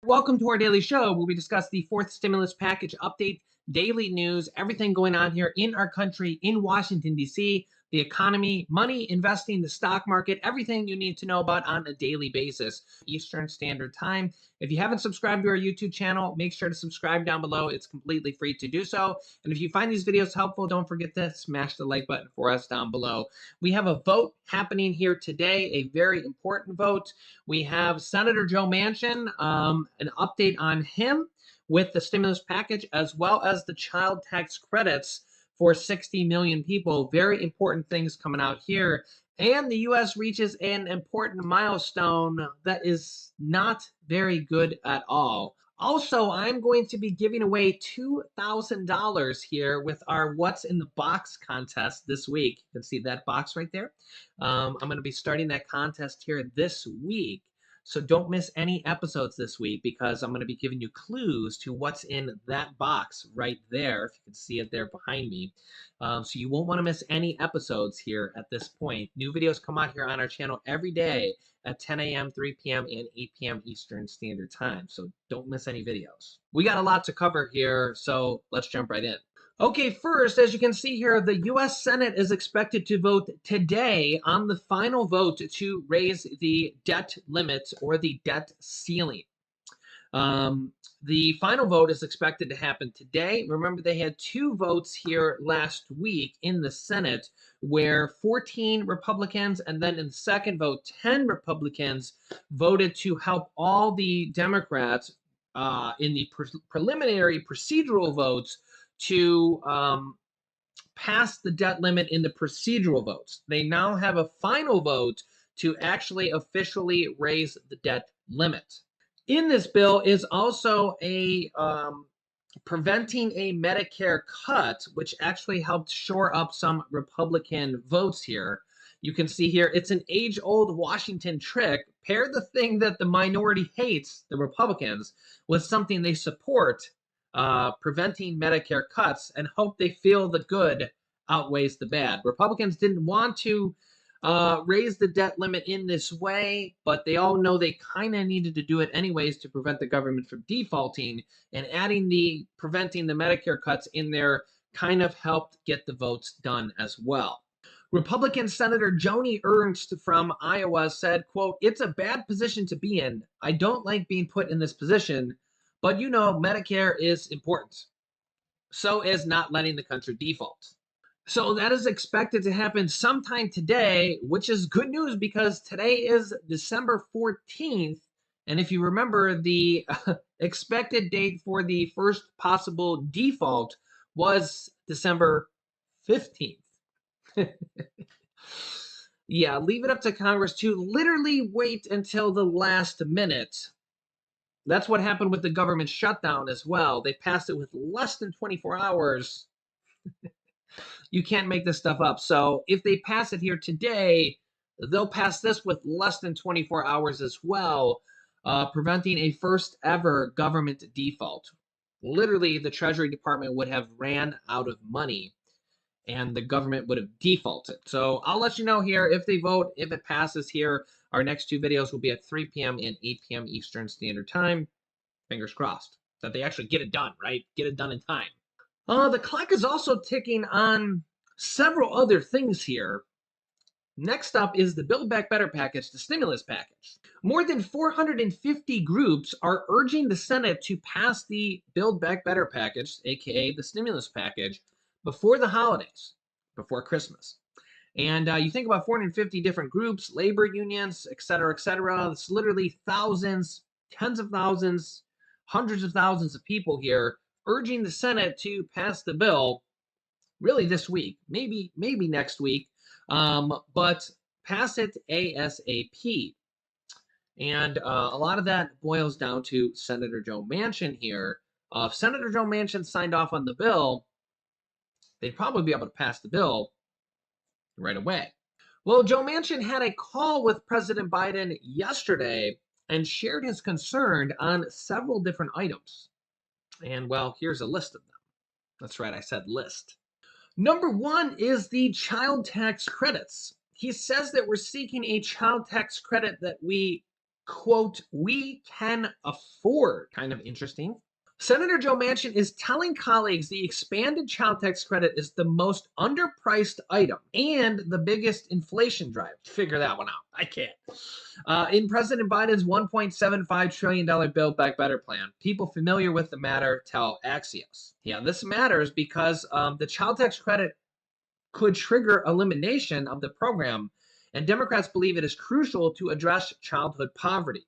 Welcome to our daily show where we discuss the fourth stimulus package update, daily news, everything going on here in our country, in Washington, D.C., the economy, money, investing, the stock market, everything you need to know about on a daily basis, Eastern Standard Time. If you haven't subscribed to our YouTube channel, make sure to subscribe down below. It's completely free to do so. And if you find these videos helpful, don't forget to smash the like button for us down below. We have a vote happening here today, a very important vote. We have Senator Joe Manchin, an update on him with the stimulus package, as well as the child tax credits for 60 million people. Very important things coming out here. And the U.S. reaches an important milestone that is not very good at all. Also, I'm going to be giving away $2,000 here with our What's in the Box contest this week. You can see that box right there. I'm going to be starting that contest here this week. So don't miss any episodes this week because I'm going to be giving you clues to what's in that box right there, if you can see it there behind me. So you won't want to miss any episodes here at this point. New videos come out here on our channel every day at 10 a.m., 3 p.m., and 8 p.m. Eastern Standard Time. So don't miss any videos. We got a lot to cover here, so let's jump right in. Okay, first, as you can see here, the U.S. Senate is expected to vote today on the final vote to raise the debt limit or the debt ceiling. The final vote is expected to happen today. Remember, they had two votes here last week in the Senate where 14 Republicans and then in the second vote, 10 Republicans voted to help all the Democrats in the preliminary procedural votes to pass the debt limit in the procedural votes. They now have a final vote to actually officially raise the debt limit. In this bill is also a preventing a Medicare cut, which actually helped shore up some Republican votes here. You can see here, it's an age-old Washington trick. Pair the thing that the minority hates, the Republicans, with something they support, preventing Medicare cuts, and hope they feel the good outweighs the bad. Republicans didn't want to raise the debt limit in this way, but they all know they kind of needed to do it anyways to prevent the government from defaulting, and adding the preventing the Medicare cuts in there kind of helped get the votes done as well. Republican Senator Joni Ernst from Iowa said, quote, "It's a bad position to be in. I don't like being put in this position, but you know, Medicare is important. So is not letting the country default." So that is expected to happen sometime today, which is good news because today is December 14th. And if you remember, the expected date for the first possible default was December 15th. Yeah, leave it up to Congress to literally wait until the last minute. That's what happened with the government shutdown as well. They passed it with less than 24 hours. You can't make this stuff up. So if they pass it here today, they'll pass this with less than 24 hours as well, preventing a first ever government default. Literally, the Treasury Department would have ran out of money and the government would have defaulted. So I'll let you know here if they vote, if it passes here. Our next two videos will be at 3 p.m. and 8 p.m. Eastern Standard Time. Fingers crossed that they actually get it done, right? Get it done in time. The clock is also ticking on several other things here. Next up is the Build Back Better package, the stimulus package. More than 450 groups are urging the Senate to pass the Build Back Better package, aka the stimulus package, before the holidays, before Christmas. And you think about 450 different groups, labor unions, et cetera, et cetera. It's literally thousands, tens of thousands, hundreds of thousands of people here urging the Senate to pass the bill really this week, maybe next week, but pass it ASAP. And a lot of that boils down to Senator Joe Manchin here. If Senator Joe Manchin signed off on the bill, they'd probably be able to pass the bill right away. Well, Joe Manchin had a call with President Biden yesterday and shared his concern on several different items. And, well, here's a list of them. That's right, I said list. Number one is the child tax credits. He says that we're seeking a child tax credit that we quote, we can afford. Kind of interesting. Senator Joe Manchin is telling colleagues the expanded child tax credit is the most underpriced item and the biggest inflation driver. Figure that one out. I can't. In President Biden's $1.75 trillion Build Back Better plan, people familiar with the matter tell Axios. Yeah, this matters because the child tax credit could trigger elimination of the program, and Democrats believe it is crucial to address childhood poverty.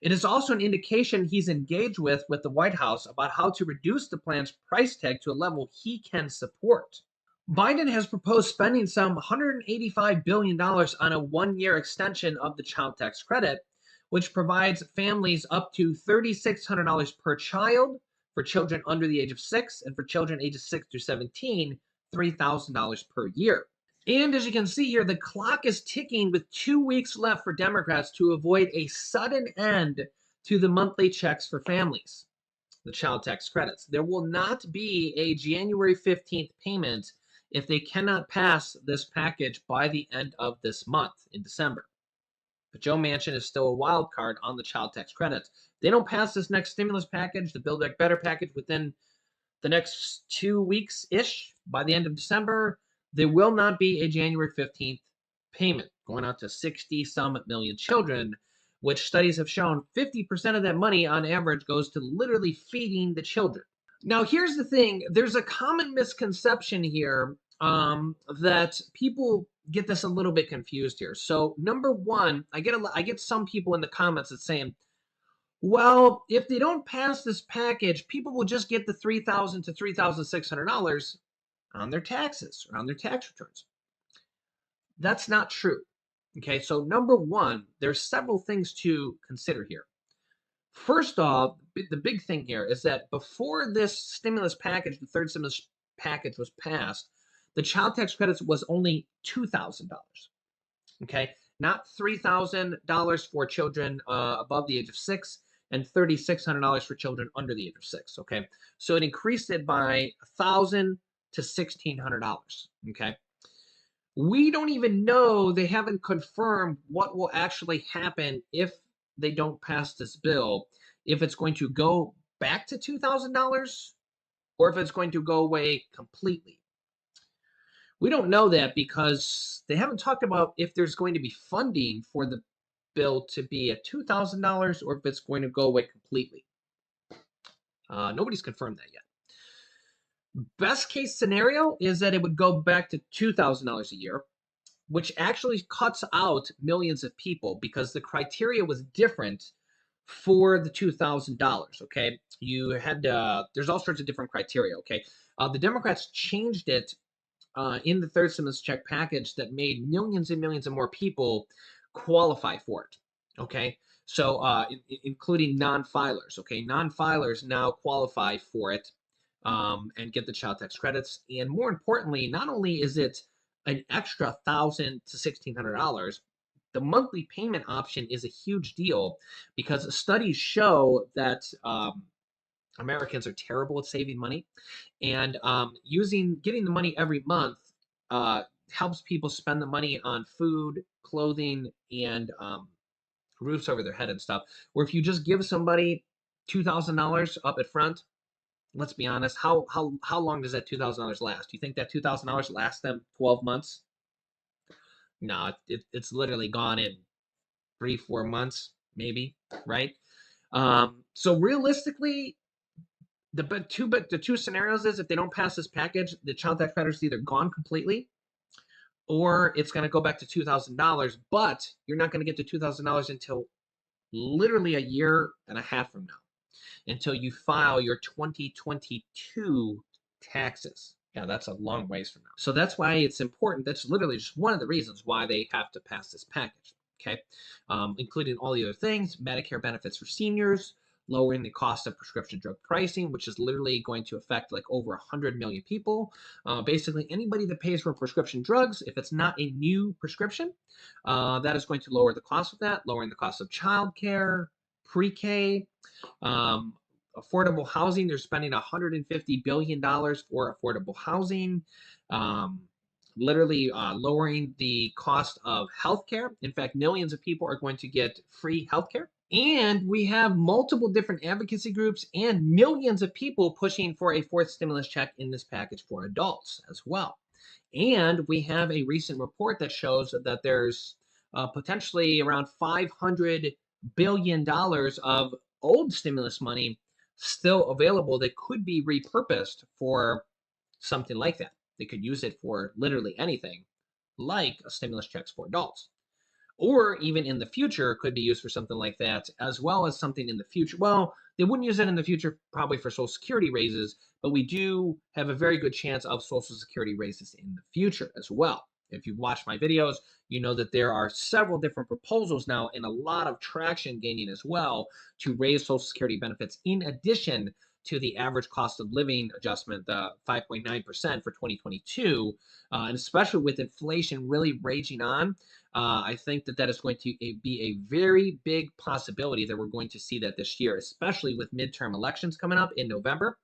It is also an indication he's engaged with the White House about how to reduce the plan's price tag to a level he can support. Biden has proposed spending some $185 billion on a one-year extension of the child tax credit, which provides families up to $3,600 per child for children under the age of 6, and for children ages 6 through 17, $3,000 per year. And as you can see here, the clock is ticking with 2 weeks left for Democrats to avoid a sudden end to the monthly checks for families, the child tax credits. There will not be a January 15th payment if they cannot pass this package by the end of this month in December. But Joe Manchin is still a wild card on the child tax credits. If they don't pass this next stimulus package, the Build Back Better package, within the next 2 weeks-ish, by the end of December, there will not be a January 15th payment going out to 60-some million children, which studies have shown 50% of that money on average goes to literally feeding the children. Now, here's the thing. There's a common misconception here that people get this a little bit confused here. So, number one, I get some people in the comments that saying, well, if they don't pass this package, people will just get the $3,000 to $3,600 on their taxes or on their tax returns. That's not true. Okay, so number one, there's several things to consider here. First off, the big thing here is that before this stimulus package, the third stimulus package was passed, the child tax credits was only $2,000. Okay, not $3,000 for children above the age of 6 and $3,600 for children under the age of 6. Okay, so it increased it by $1,000 to $1,600. Okay, we don't even know, they haven't confirmed what will actually happen if they don't pass this bill, if it's going to go back to $2,000 or if it's going to go away completely. We don't know that because they haven't talked about if there's going to be funding for the bill to be at $2,000 or if it's going to go away completely. Nobody's confirmed that yet. Best case scenario is that it would go back to $2,000 a year, which actually cuts out millions of people because the criteria was different for the $2,000. Okay, you had there's all sorts of different criteria. Okay, the Democrats changed it in the third stimulus check package that made millions and millions of more people qualify for it. Okay, so including non-filers. Okay, non-filers now qualify for it and get the child tax credits. And more importantly, not only is it an extra $1,000 to $1,600, the monthly payment option is a huge deal because studies show that Americans are terrible at saving money, and getting the money every month helps people spend the money on food, clothing, and roofs over their head and stuff. Where if you just give somebody $2,000 up at front, let's be honest, how long does that $2,000 last? Do you think that $2,000 lasts them 12 months? No, it's literally gone in 3-4 months, maybe, right? So realistically, the two scenarios is if they don't pass this package, the child tax credit is either gone completely or it's going to go back to $2,000, but you're not going to get to $2,000 until literally a year and a half from now, until you file your 2022 taxes. Yeah, that's a long ways from now. So that's why it's important. That's literally just one of the reasons why they have to pass this package. Okay, including all the other things, Medicare benefits for seniors, lowering the cost of prescription drug pricing, which is literally going to affect like over 100 million people. Basically, anybody that pays for prescription drugs, if it's not a new prescription, that is going to lower the cost of that, lowering the cost of childcare, pre-K, affordable housing. They're spending $150 billion for affordable housing. literally lowering the cost of healthcare. In fact, millions of people are going to get free healthcare. And we have multiple different advocacy groups and millions of people pushing for a fourth stimulus check in this package for adults as well. And we have a recent report that shows that there's potentially around $500 billion of old stimulus money still available that could be repurposed for something like that. They could use it for literally anything, like a stimulus checks for adults. Or even in the future, could be used for something like that, as well as something in the future. Well, they wouldn't use it in the future probably for Social Security raises, but we do have a very good chance of Social Security raises in the future as well. If you've watched my videos, you know that there are several different proposals now and a lot of traction gaining as well to raise Social Security benefits in addition to the average cost of living adjustment, the 5.9% for 2022, and especially with inflation really raging on, I think that that is going to be a very big possibility that we're going to see that this year, especially with midterm elections coming up in November.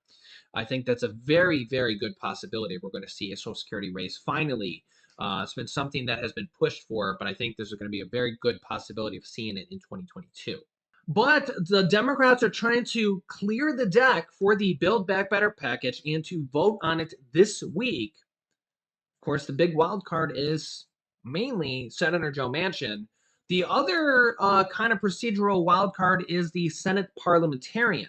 I think that's a very, very good possibility. We're going to see a Social Security raise finally. It's been something that has been pushed for, but I think there's going to be a very good possibility of seeing it in 2022. But the Democrats are trying to clear the deck for the Build Back Better package and to vote on it this week. Of course, the big wild card is mainly Senator Joe Manchin. The other kind of procedural wild card is the Senate parliamentarian.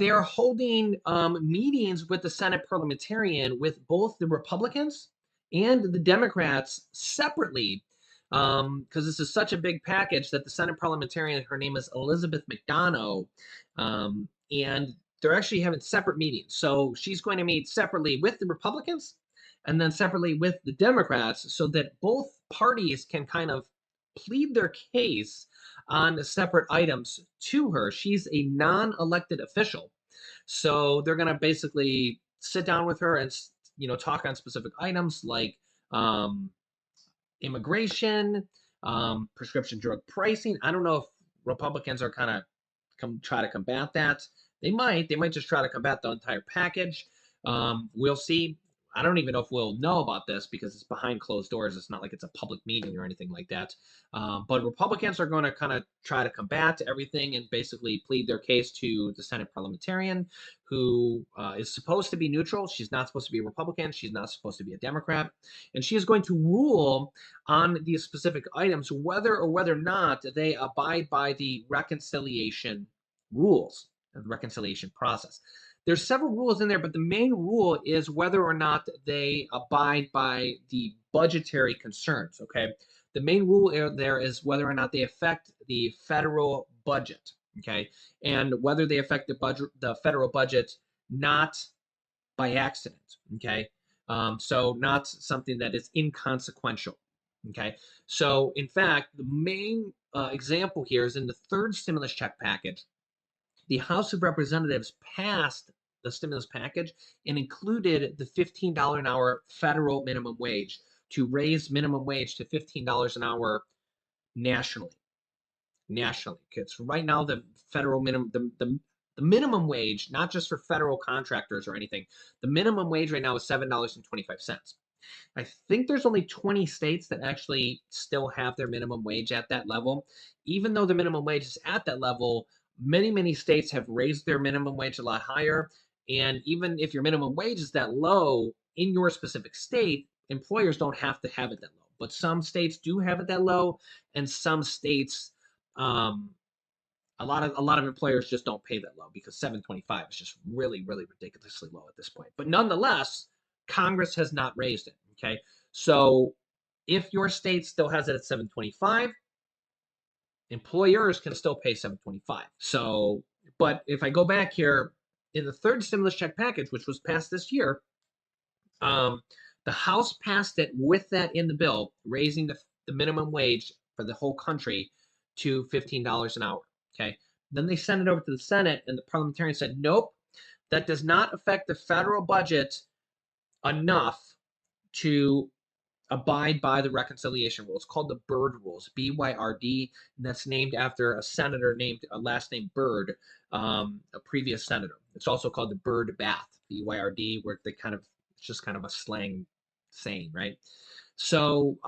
They are holding meetings with the Senate parliamentarian with both the Republicans and the Democrats separately, because this is such a big package that the Senate parliamentarian, her name is Elizabeth McDonough, and they're actually having separate meetings. So she's going to meet separately with the Republicans and then separately with the Democrats so that both parties can kind of plead their case on separate items to her. She's a non-elected official. So they're going to basically sit down with her and talk on specific items like immigration, prescription drug pricing. I don't know if Republicans are kind of try to combat that. They might just try to combat the entire package. We'll see. I don't even know if we'll know about this because it's behind closed doors. It's not like it's a public meeting or anything like that. But Republicans are going to kind of try to combat everything and basically plead their case to the Senate parliamentarian, who is supposed to be neutral. She's not supposed to be a Republican. She's not supposed to be a Democrat. And she is going to rule on these specific items, whether or whether not they abide by the reconciliation rules, the reconciliation process. There's several rules in there, but the main rule is whether or not they abide by the budgetary concerns, okay? The main rule there is whether or not they affect the federal budget, okay? And whether they affect the federal budget not by accident, okay? So not something that is inconsequential, okay? So in fact, the main example here is in the third stimulus check package. The House of Representatives passed the stimulus package and included the $15 an hour federal minimum wage to raise minimum wage to $15 an hour nationally. Because right now the federal minimum, the minimum wage, not just for federal contractors or anything, the minimum wage right now is $7.25. I think there's only 20 states that actually still have their minimum wage at that level. Even though the minimum wage is at that level, many states have raised their minimum wage a lot higher. And even if your minimum wage is that low in your specific state, employers don't have to have it that low. But some states do have it that low, and some states, a lot of employers just don't pay that low because 725 is just really ridiculously low at this point. But nonetheless, Congress has not raised it. Okay, so if your state still has it at 725, employers can still pay 725. So, but if I go back here in the third stimulus check package, which was passed this year, the House passed it with that in the bill, raising the minimum wage for the whole country to $15 an hour. Okay. Then they sent it over to the Senate, and the parliamentarian said, nope, that does not affect the federal budget enough to abide by the reconciliation rules. It's called the Byrd Rules, B-Y-R-D, and that's named after a senator named last name Byrd, a previous senator. It's also called the Byrd Bath, B-Y-R-D, where they it's just kind of a slang Insane, right? So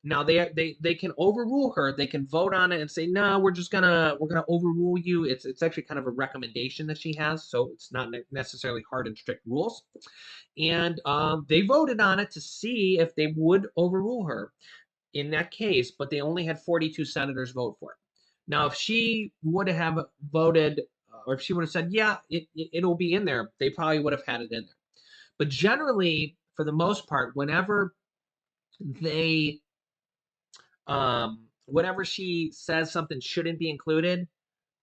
now they can overrule her. They can vote on it and say, no, we're gonna overrule you. It's actually kind of a recommendation that she has, so it's not necessarily hard and strict rules. And they voted on it to see if they would overrule her in that case, but they only had 42 senators vote for it. Now, if she would have voted, or if she would have said, yeah, it'll be in there, they probably would have had it in there. But generally, for the most part, they, whenever she says something shouldn't be included,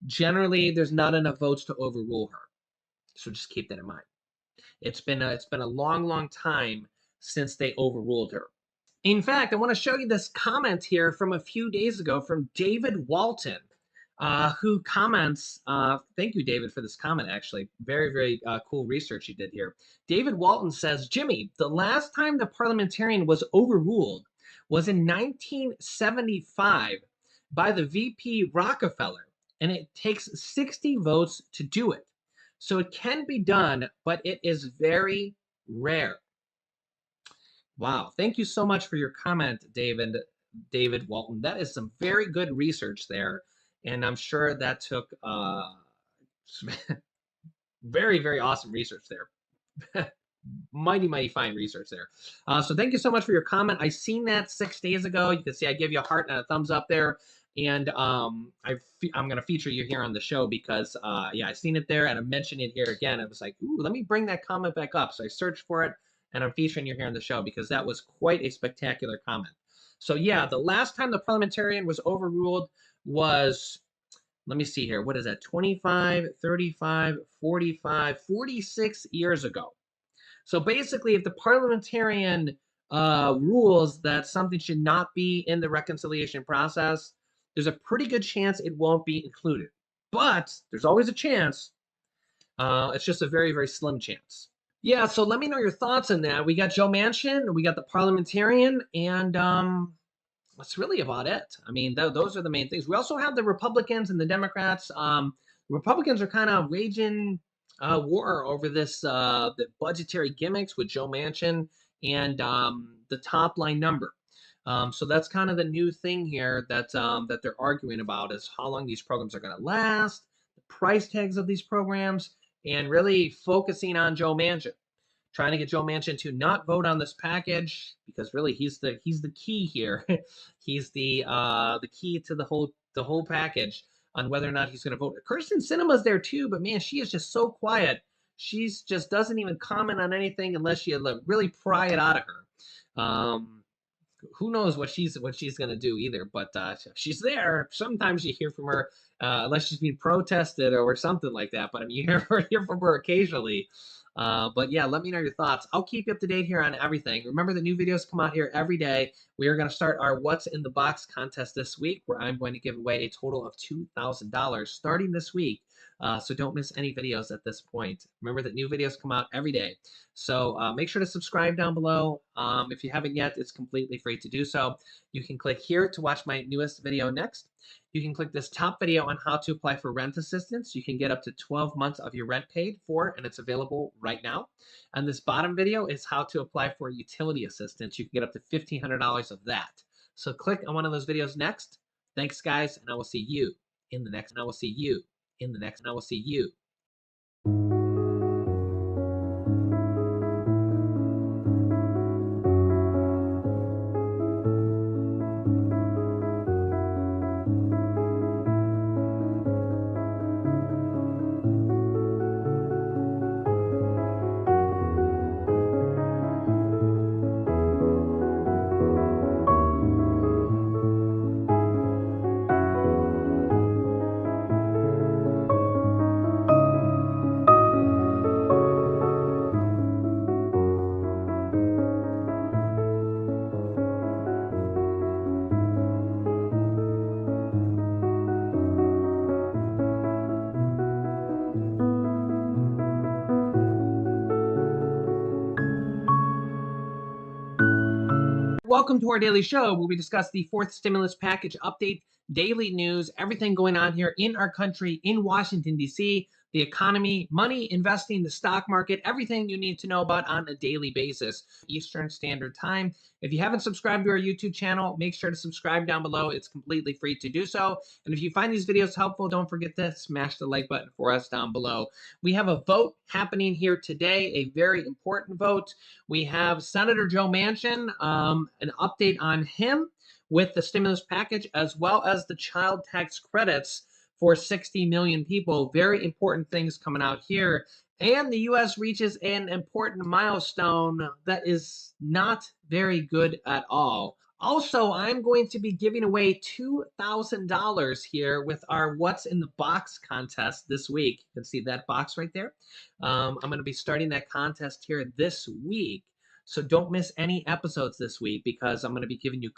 generally there's not enough votes to overrule her. So just keep that in mind. It's been a long, long time since they overruled her. In fact, I want to show you this comment here from a few days ago from David Walton, who comments. Thank you, David, for this comment, actually. Very, very cool research you did here. David Walton says, Jimmy, the last time the parliamentarian was overruled was in 1975 by the VP Rockefeller, and it takes 60 votes to do it. So it can be done, but it is very rare. Wow. Thank you so much for your comment, David Walton. That is some very good research there. And I'm sure that took very, very awesome research there. Mighty, mighty fine research there. So thank you so much for your comment. I seen that 6 days ago. You can see I give you a heart and a thumbs up there. And I'm going to feature you here on the show because, yeah, I seen it there and I'm mentioning it here again. I was like, ooh, let me bring that comment back up. So I searched for it and I'm featuring you here on the show because that was quite a spectacular comment. So, yeah, the last time the parliamentarian was overruled was, let me see here. What is that? 25, 35, 45, 46 years ago. So basically, if the parliamentarian rules that something should not be in the reconciliation process, there's a pretty good chance it won't be included. But there's always a chance. It's just a very, very slim chance. Yeah, so let me know your thoughts on that. We got Joe Manchin, we got the parliamentarian, and that's really about it. I mean, those are the main things. We also have the Republicans and the Democrats. Republicans are kind of waging war over this the budgetary gimmicks with Joe Manchin and the top line number. So that's kind of the new thing here that they're arguing about is how long these programs are going to last, the price tags of these programs, and really focusing on Joe Manchin, trying to get Joe Manchin to not vote on this package because really he's the key here. He's the key to the whole package on whether or not he's going to vote. Kyrsten Sinema's there too, but man, she is just so quiet. She's just doesn't even comment on anything unless you really pry it out of her. Who knows what she's going to do either? But she's there. Sometimes you hear from her, unless she's being protested or something like that. But I mean, you hear from her occasionally. But yeah, let me know your thoughts. I'll keep you up to date here on everything. Remember, the new videos come out here every day. We are going to start our What's in the Box contest this week, where I'm going to give away a total of $2,000 starting this week. So don't miss any videos at this point. Remember that new videos come out every day. So make sure to subscribe down below. If you haven't yet, it's completely free to do so. You can click here to watch my newest video next. You can click this top video on how to apply for rent assistance. You can get up to 12 months of your rent paid for, and it's available right now. And this bottom video is how to apply for utility assistance. You can get up to $1,500 of that. So click on one of those videos next. Thanks, guys, and I will see you in the next. And I will see you in the next. And I will see you. Welcome to our daily show where we discuss the fourth stimulus package update, daily news, everything going on here in our country, in Washington, D.C., the economy, money, investing, the stock market, everything you need to know about on a daily basis, Eastern Standard Time. If you haven't subscribed to our YouTube channel, make sure to subscribe down below. It's completely free to do so. And if you find these videos helpful, don't forget to smash the like button for us down below. We have a vote happening here today, a very important vote. We have Senator Joe Manchin, an update on him with the stimulus package, as well as the child tax credits for 60 million people. Very important things coming out here. And the U.S. reaches an important milestone that is not very good at all. Also, I'm going to be giving away $2,000 here with our What's in the Box contest this week. You can see that box right there. I'm going to be starting that contest here this week. So don't miss any episodes this week because I'm going to be giving you